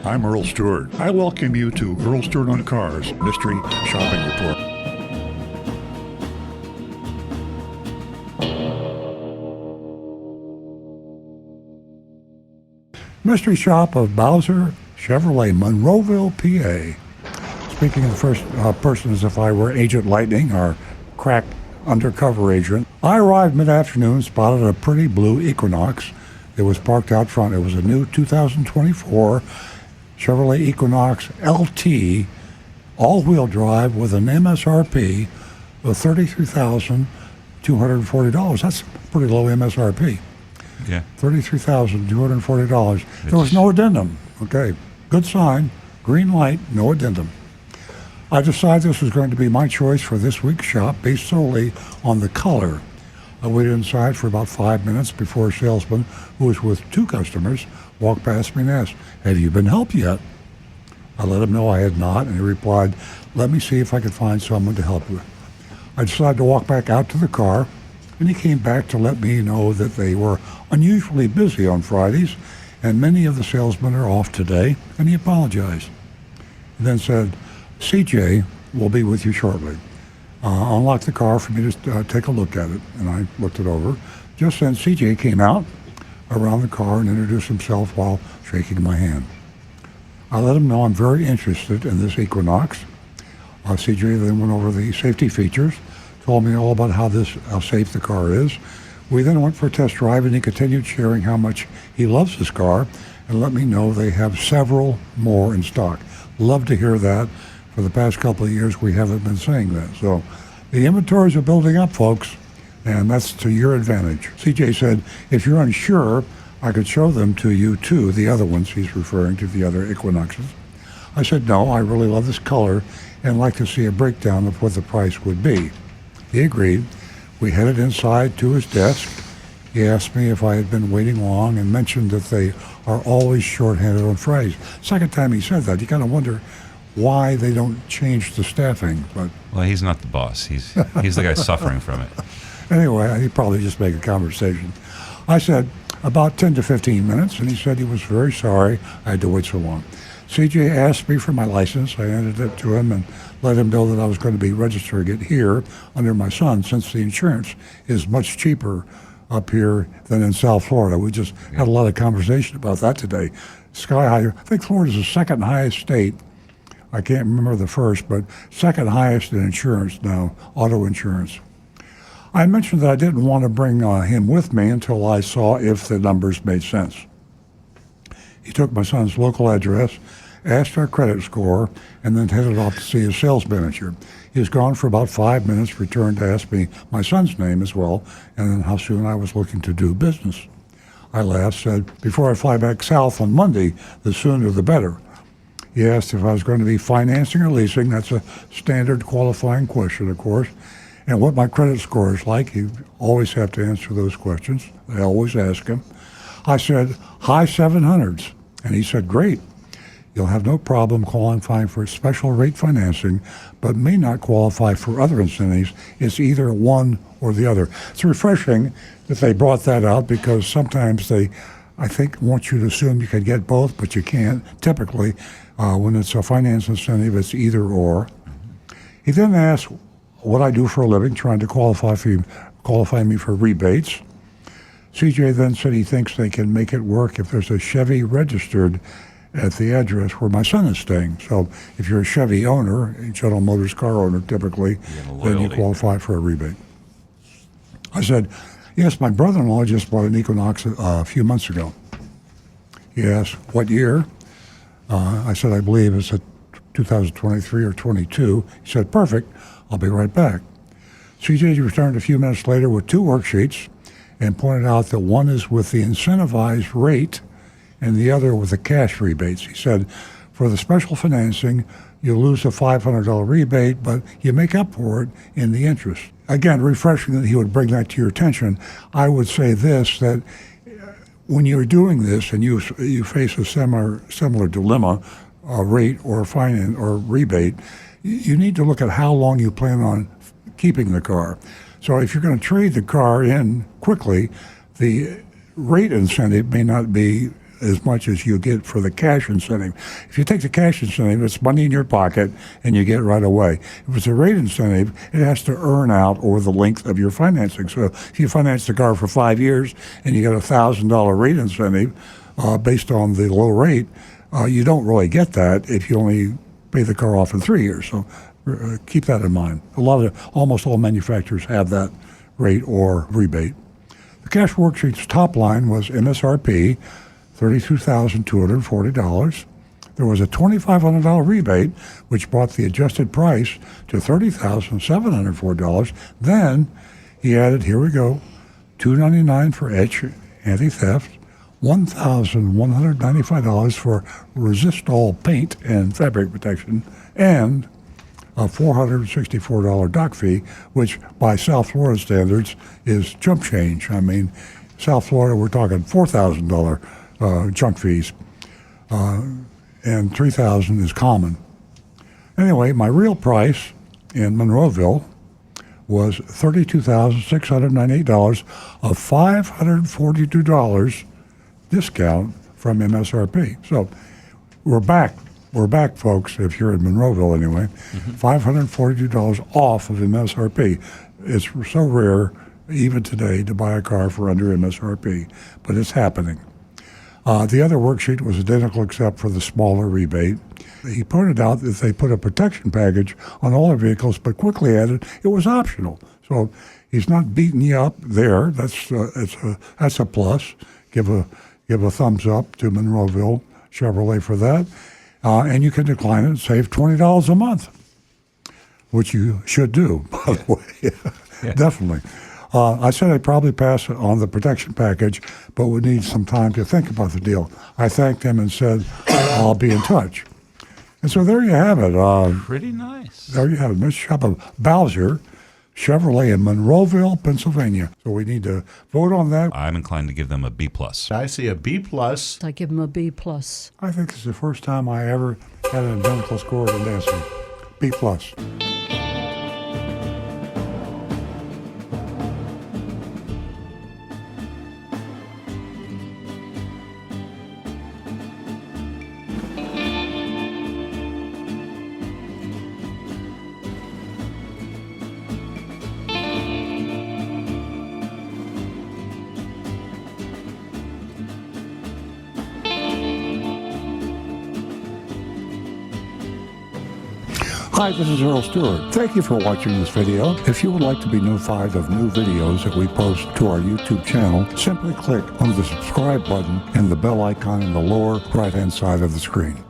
I'm Earl Stewart. I welcome you to Earl Stewart on Cars Mystery Shopping Report. Mystery shop of Bowser Chevrolet, Monroeville, PA. Speaking of the first person as if I were Agent Lightning, our crack undercover agent, I arrived mid-afternoon, spotted a pretty blue Equinox. It was parked out front. It was a new 2024 Chevrolet Equinox LT, all-wheel drive with an MSRP of $33,240. That's pretty low MSRP. Yeah. $33,240. There was no addendum. Okay, good sign. Green light, no addendum. I decided this was going to be my choice for this week's shop based solely on the color. I waited inside for about 5 minutes before a salesman who was with two customers walked past me and asked, "Have you been helped yet?" I let him know I had not, and he replied, "Let me see if I could find someone to help you." I decided to walk back out to the car, and he came back to let me know that they were unusually busy on Fridays, and many of the salesmen are off today, and he apologized. He then said, "CJ will be with you shortly." Unlocked the car for me to take a look at it, and I looked it over. Just then, CJ came out around the car and introduced himself while shaking my hand. I let him know I'm very interested in this Equinox. CJ then went over the safety features, told me all about how safe the car is. We then went for a test drive, and he continued sharing how much he loves this car and let me know they have several more in stock. Love to hear that. For the past couple of years, we haven't been saying that. So the inventories are building up, folks, and that's to your advantage. CJ said, if you're unsure, I could show them to you too, the other ones. He's referring to the other Equinoxes. I said, no, I really love this color and like to see a breakdown of what the price would be. He agreed. We headed inside to his desk. He asked me if I had been waiting long and mentioned that they are always shorthanded on Fridays. Second time he said that, you kind of wonder why they don't change the staffing. But well, he's not the boss. He's the guy suffering from it. Anyway, he'd probably just make a conversation. I said, about 10 to 15 minutes, and he said he was very sorry I had to wait so long. CJ asked me for my license. I handed it to him and let him know that I was going to be registering it here under my son, since the insurance is much cheaper up here than in South Florida. We just had a lot of conversation about that today. Sky high. I think Florida's the second highest state. I can't remember the first, but second highest in insurance now, auto insurance. I mentioned that I didn't want to bring him with me until I saw if the numbers made sense. He took my son's local address, asked our credit score, and then headed off to see his sales manager. He was gone for about 5 minutes, returned to ask me my son's name as well, and then how soon I was looking to do business. I laughed, said, before I fly back south on Monday, the sooner the better. He asked if I was going to be financing or leasing. That's a standard qualifying question, of course. And what my credit score is like. You always have to answer those questions. They always ask him. I said, high 700s. And he said, great. You'll have no problem qualifying for special rate financing, but may not qualify for other incentives. It's either one or the other. It's refreshing that they brought that out, because sometimes they, I think, want you to assume you can get both, but you can't. Typically, when it's a finance incentive, it's either or. He then asked what I do for a living, trying to qualify me for rebates. CJ then said he thinks they can make it work if there's a Chevy registered at the address where my son is staying. So if you're a Chevy owner, a General Motors car owner typically, then you qualify for a rebate. I said, yes, my brother-in-law just bought an Equinox a few months ago. He asked, what year? I said, I believe it's a 2023 or 22. He said, perfect, I'll be right back. CJ returned a few minutes later with two worksheets and pointed out that one is with the incentivized rate and the other with the cash rebates. He said, for the special financing, you lose a $500 rebate, but you make up for it in the interest. Again, refreshing that he would bring that to your attention. I would say this, that when you're doing this and you face a similar dilemma, rate or finance or rebate, you need to look at how long you plan on keeping the car. So if you're going to trade the car in quickly, the rate incentive may not be as much as you get for the cash incentive. If you take the cash incentive, it's money in your pocket and you get it right away. If it's a rate incentive, it has to earn out over the length of your financing. So if you finance the car for 5 years and you get a $1,000 rate incentive based on the low rate, you don't really get that if you only pay the car off in 3 years. So keep that in mind. Almost all manufacturers have that rate or rebate. The cash worksheet's top line was MSRP, $32,240. There was a $2,500 rebate, which brought the adjusted price to $30,704. Then he added, here we go, $299 for etch anti-theft, $1,195 for resist-all paint and fabric protection, and a $464 dock fee, which by South Florida standards is jump change. I mean, South Florida, we're talking $4,000 junk fees, and $3,000 is common. Anyway, my real price in Monroeville was $32,698, a $542 discount from MSRP. So we're back. We're back, folks, if you're in Monroeville anyway. $542 off of MSRP. It's so rare, even today, to buy a car for under MSRP, but it's happening. The other worksheet was identical except for the smaller rebate. He pointed out that they put a protection package on all their vehicles, but quickly added it was optional. So he's not beating you up there. That's a plus. Give a thumbs up to Monroeville Chevrolet for that. And you can decline it and save $20 a month, which you should do, by the way. Definitely. I said I'd probably pass on the protection package, but would need some time to think about the deal. I thanked him and said, I'll be in touch. And so there you have it. Pretty nice. There you have it. Mr. Shopper Bowser Chevrolet in Monroeville, Pennsylvania. So we need to vote on that. I'm inclined to give them a B+. I see a B+. I give him a B+. I think it's the first time I ever had an identical score to Nancy. B+. Hi, this is Earl Stewart. Thank you for watching this video. If you would like to be notified of new videos that we post to our YouTube channel, simply click on the subscribe button and the bell icon in the lower right-hand side of the screen.